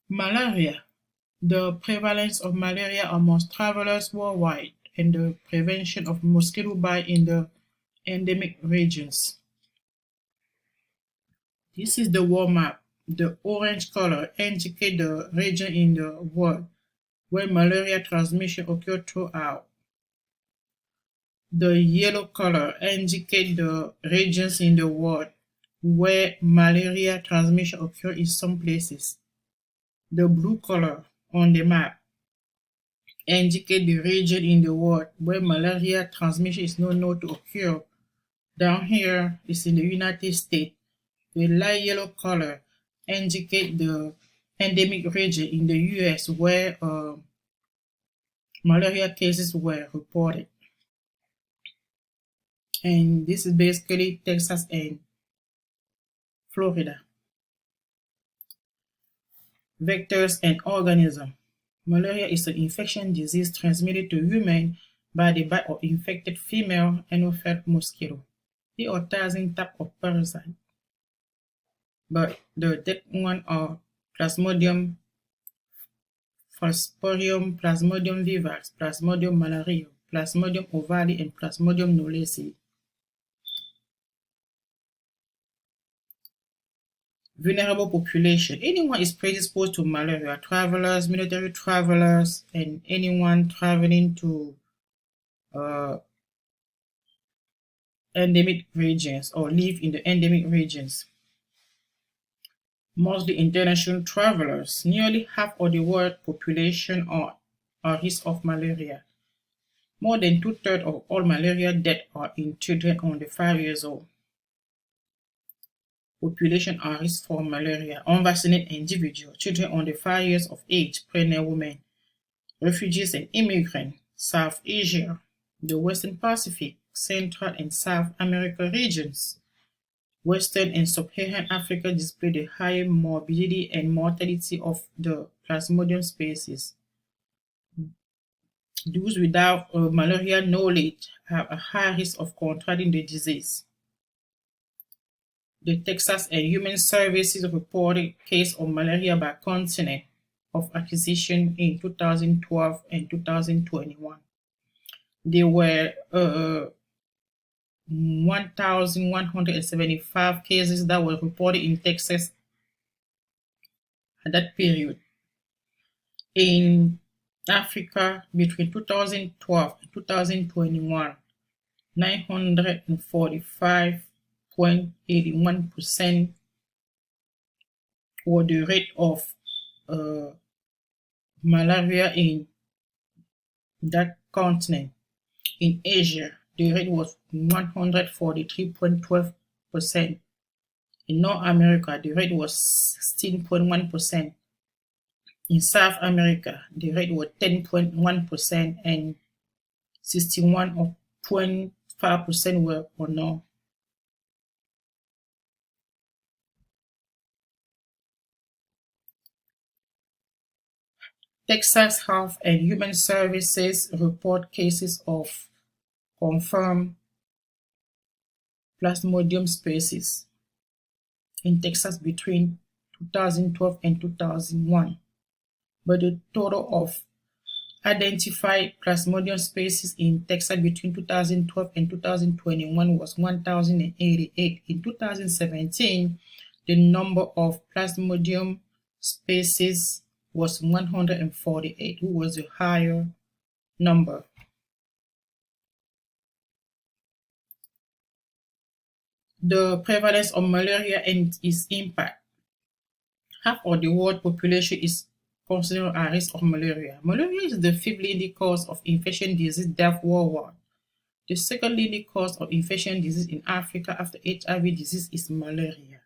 Malaria. The prevalence of malaria amongst travelers worldwide and the prevention of mosquito bite in the endemic regions. This is the world map. The orange color indicates the region in the world where malaria transmission occurs throughout. The yellow color indicates the regions in the world where malaria transmission occurs in some places. The blue color on the map indicates the region in the world where malaria transmission is not known to occur. Down here is in the United States. The light yellow color indicates the endemic region in the US where malaria cases were reported. And this is basically Texas and Florida. Vectors and organisms. Malaria is an infectious disease transmitted to humans by the bite of infected female anopheles mosquito. There are thousands types of parasites, but the deadly ones are Plasmodium falciparum, Plasmodium vivax, Plasmodium malariae, Plasmodium ovale, and Plasmodium knowlesi. Vulnerable population. Anyone is predisposed to malaria. Travelers, military travelers, and anyone traveling to endemic regions or live in the endemic regions. Mostly international travelers. Nearly half of the world population are at risk of malaria. More than two-thirds of all malaria deaths are in children under 5 years old. Population at risk for malaria: unvaccinated individuals, children under 5 years of age, pregnant women, refugees and immigrants, South Asia, the Western Pacific, Central and South America regions. Western and Sub-Saharan Africa display the higher morbidity and mortality of the Plasmodium species. Those without malaria knowledge have a high risk of contracting the disease. The Texas and Human Services reported case of malaria by continent of acquisition in 2012 and 2021. There were 1,175 cases that were reported in Texas at that period. In Africa, between 2012 and 2021, 945.81% were the rate of malaria in that continent. In Asia, the rate was 143.12%. In North America, the rate was 16.1%. In South America, the rate was 10.1% and 61.5% were unknown. Texas Health and Human Services report cases of confirmed Plasmodium species in Texas between 2012 and 2001, but the total of identified Plasmodium species in Texas between 2012 and 2021 was 1,088. In 2017, the number of Plasmodium species was 148, which was a higher number. The prevalence of malaria and its impact. Half of the world population is considered at risk of malaria. Malaria is the fifth leading cause of infectious disease death worldwide. The second leading cause of infectious disease in Africa after HIV disease is malaria.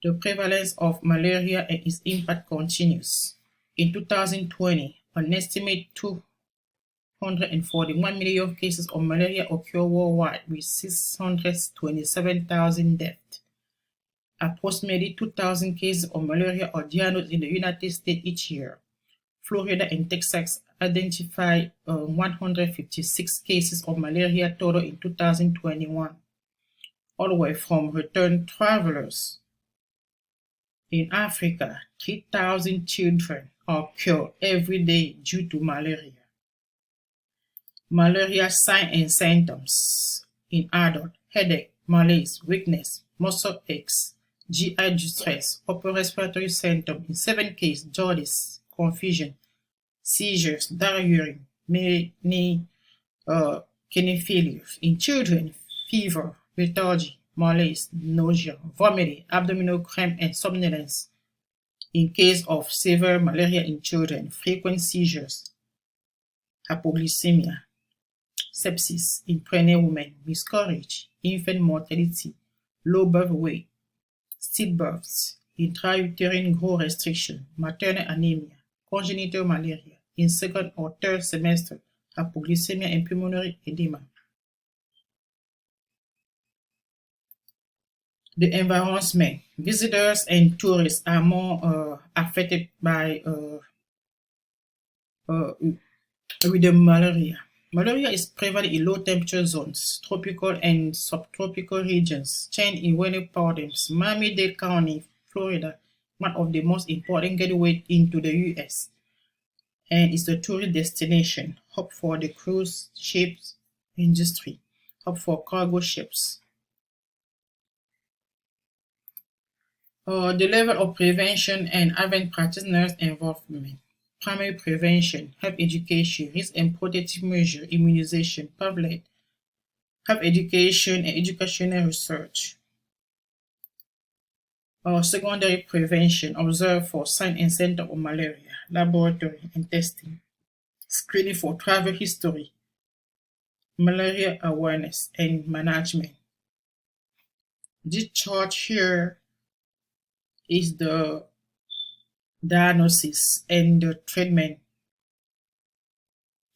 The prevalence of malaria and its impact continues. In 2020, an estimated 241 million cases of malaria occur worldwide with 627,000 deaths. Approximately 2,000 cases of malaria are diagnosed in the United States each year. Florida and Texas identified 156 cases of malaria total in 2021, all were from returned travelers. In Africa, 3,000 children are killed every day due to malaria. Malaria signs and symptoms in adult: headache, malaise, weakness, muscle aches, GI distress, upper respiratory symptoms. In 7 cases, jaundice, confusion, seizures, diarrhea, many kidney failures. In children, fever, lethargy, malaise, nausea, vomiting, abdominal cramp, and somnolence. In case of severe malaria in children, frequent seizures, hypoglycemia, sepsis in pregnant women, miscarriage, infant mortality, low birth weight, stillbirths, intrauterine growth restriction, maternal anemia, congenital malaria in second or third semester, hypoglycemia and pulmonary edema. The environment: visitors and tourists are more affected by uh, with the malaria. Malaria is prevalent in low temperature zones, tropical and subtropical regions, chained in winter patterns. Miami-Dade County, Florida, one of the most important gateways into the U.S., and is a tourist destination, hub for the cruise ships industry, hub for cargo ships. The level of prevention and advanced practitioners' involvement. Primary prevention, health education, risk and protective measures, immunization, public health education, and educational research. Secondary prevention, observe for signs and symptoms of malaria, laboratory and testing. Screening for travel history, malaria awareness and management. This chart here is the diagnosis and the treatment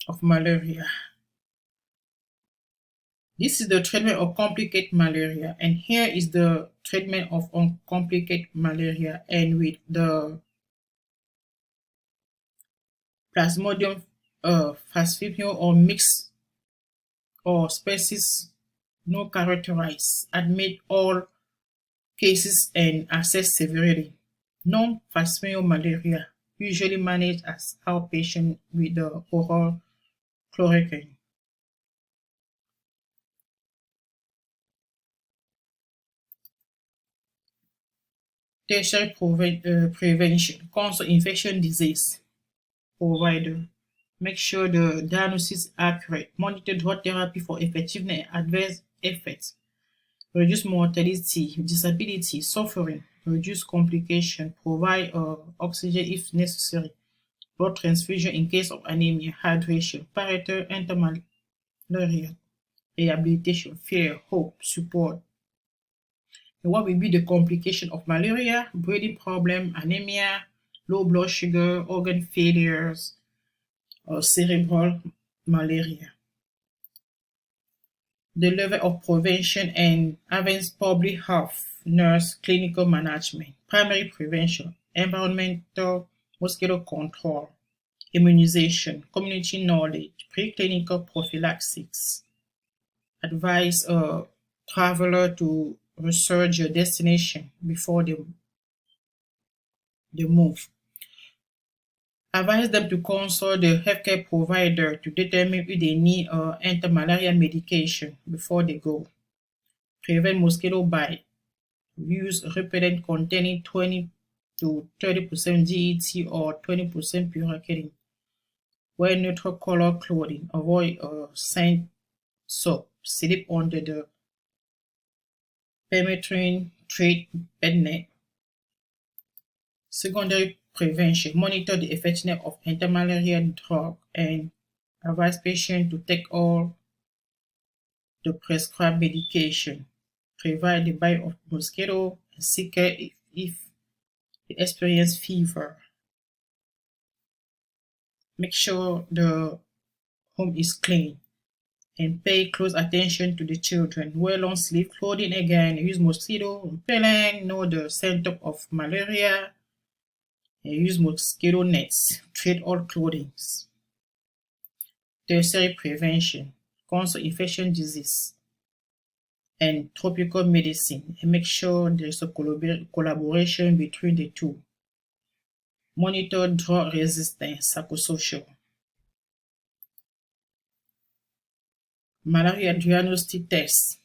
of malaria. This is the treatment of complicated malaria, and here is the treatment of uncomplicated malaria, and with the Plasmodium falciparum or mixed or species no characterized, admit all cases and assess severity. Non-falciparum malaria usually managed as outpatient with the oral chloroquine. Tertiary prevention, consult infection disease provider. Make sure the diagnosis is accurate. Monitor drug therapy for effectiveness and adverse effects. Reduce mortality, disability, suffering. Reduce complication. Provide oxygen if necessary. Blood transfusion in case of anemia. Hydration. Parental anti-malaria. Rehabilitation. Fear, hope, support. And what will be the complication of malaria? Breathing problem, anemia, low blood sugar, organ failures, or cerebral malaria. The level of prevention and advanced public health, nurse, clinical management, primary prevention, environmental mosquito control, immunization, community knowledge, preclinical prophylaxis. Advise a traveler to research your destination before they move. Advise them to consult the healthcare provider to determine if they need anti-malaria medication before they go. Prevent mosquito bite. Use repellent containing 20 to 30% DET or 20% puracetine. Wear neutral color clothing. Avoid scent soap. Sleep under the permethrin treat bed net. Secondary prevention. Monitor the effectiveness of anti-malaria drug and advise patients to take all the prescribed medication. Prevent the bite of mosquito and seek care if they experience fever. Make sure the home is clean and pay close attention to the children. Wear long sleeve clothing again. Use mosquito repellent. Know the symptom of malaria. And use mosquito nets. Treat all clothing. Tertiary prevention. Consult infection disease. and tropical medicine, and make sure there's a collaboration between the two. Monitor drug resistance, psychosocial. Malaria diagnostic test.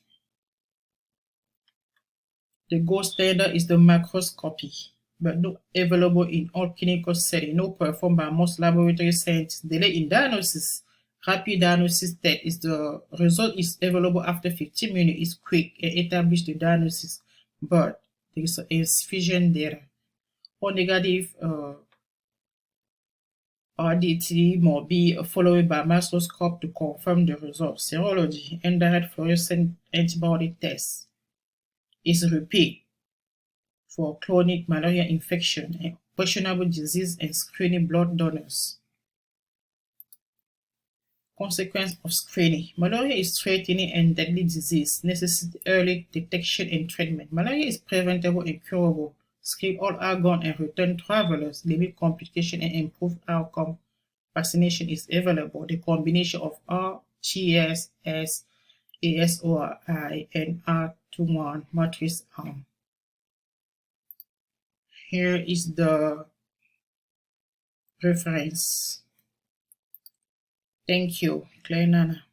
The gold standard is the microscopy, but not available in all clinical settings, not performed by most laboratory scientists. Delay in diagnosis. Rapid diagnosis test is the result is available after 15 minutes, is quick and establish the diagnosis, but there is insufficient data. Or negative RDT must be followed by microscope to confirm the results. Serology, indirect fluorescent antibody test is repeat for chronic malaria infection and questionable disease and screening blood donors. Consequence of screening. Malaria is threatening and deadly disease, necessitates early detection and treatment. Malaria is preventable and curable. Screen all outgoing and return travelers, limit complication and improve outcome. Vaccination is available. The combination of RTS, ASOI, and R21 matrix arm. Here is the reference. Thank you, Claire Nana.